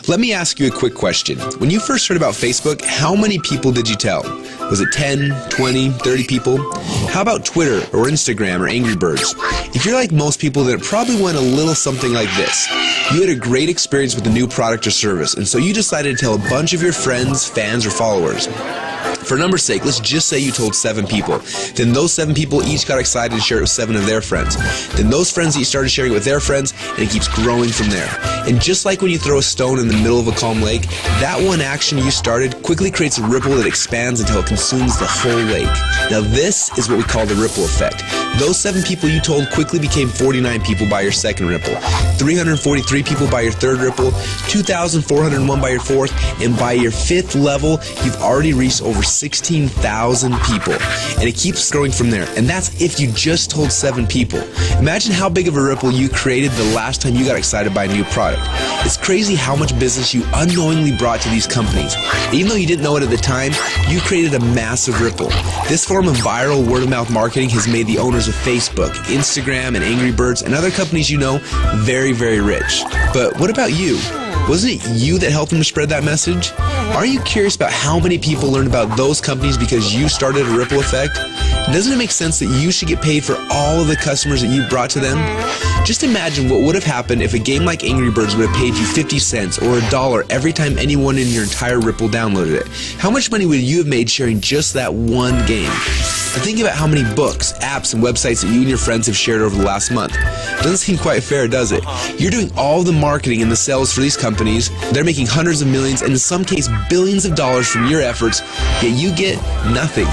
Let me ask you a quick question. When you first heard about Facebook, how many people did you tell? Was it 10, 20, 30 people? How about Twitter or Instagram or Angry Birds? If you're like most people, then it probably went a little something like this. You had a great experience with a new product or service, and so you decided to tell a bunch of your friends, fans, or followers. For number's sake, let's just say you told 7 people. Then those 7 people each got excited to share it with 7 of their friends. Then those friends each started sharing it with their friends, and it keeps growing from there. And just like when you throw a stone in the middle of a calm lake, that one action you started quickly creates a ripple that expands until it consumes the whole lake. Now this is what we call the ripple effect. Those 7 people you told quickly became 49 people by your second ripple, 343 people by your third ripple, 2,401 by your fourth, and by your 5th level, you've already reached over 16,000 people. And it keeps growing from there. And that's if you just told 7 people. Imagine how big of a ripple you created the last time you got excited by a new product. It's crazy how much business you unknowingly brought to these companies. Even though you didn't know it at the time, you created a massive ripple. This form of viral word-of-mouth marketing has made the owners of Facebook, Instagram, and Angry Birds, and other companies you know very, very rich. But what about you? Wasn't it you that helped them spread that message? Are you curious about how many people learned about those companies because you started a ripple effect? Doesn't it make sense that you should get paid for all of the customers that you brought to them? Just imagine what would have happened if a game like Angry Birds would have paid you 50 cents or $1 every time anyone in your entire Ripple downloaded it. How much money would you have made sharing just that one game? And think about how many books, apps, and websites that you and your friends have shared over the last month. Doesn't seem quite fair, does it? You're doing all the marketing and the sales for these companies. They're making hundreds of millions and in some cases billions of dollars from your efforts, yet you get nothing.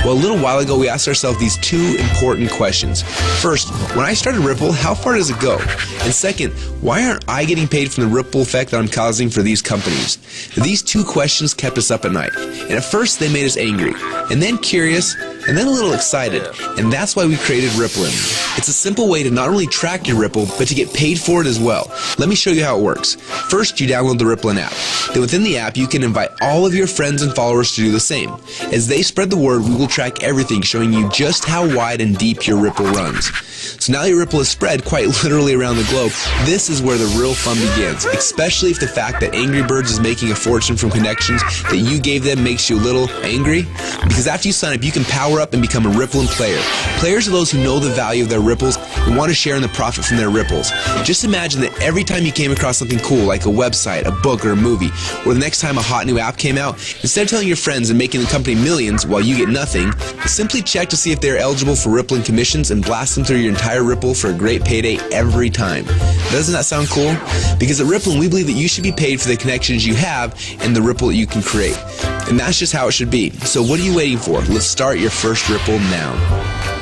Well, a little while ago, we asked ourselves these 2 important questions. First, when I started Ripple, how far does it go? And second, why aren't I getting paid from the ripple effect that I'm causing for these companies? These 2 questions kept us up at night. And at first, they made us angry, and then curious, and then a little excited. And that's why we created Rippln. It's a simple way to not only track your Ripple, but to get paid for it as well. Let me show you how it works. First, you download the Rippln app. Then within the app, you can invite all of your friends and followers to do the same. As they spread the word, we will track everything, showing you just how wide and deep your Ripple runs. So now your Ripple is spread quite literally around the globe. This is where the real fun begins, especially if the fact that Angry Birds is making a fortune from connections that you gave them makes you a little angry. Because after you sign up, you can power up and become a Rippln player. Players are those who know the value of their ripples and want to share in the profit from their ripples. Just imagine that every time you came across something cool, like a website, a book, or a movie, or the next time a hot new app came out, instead of telling your friends and making the company millions while you get nothing, simply check to see if they're eligible for Rippln commissions and blast them through your entire Ripple for a great payday every time. Doesn't that sound cool? Because at Rippln, we believe that you should be paid for the connections you have and the ripple that you can create. And that's just how it should be. So what are you waiting for? Let's start your first Ripple now.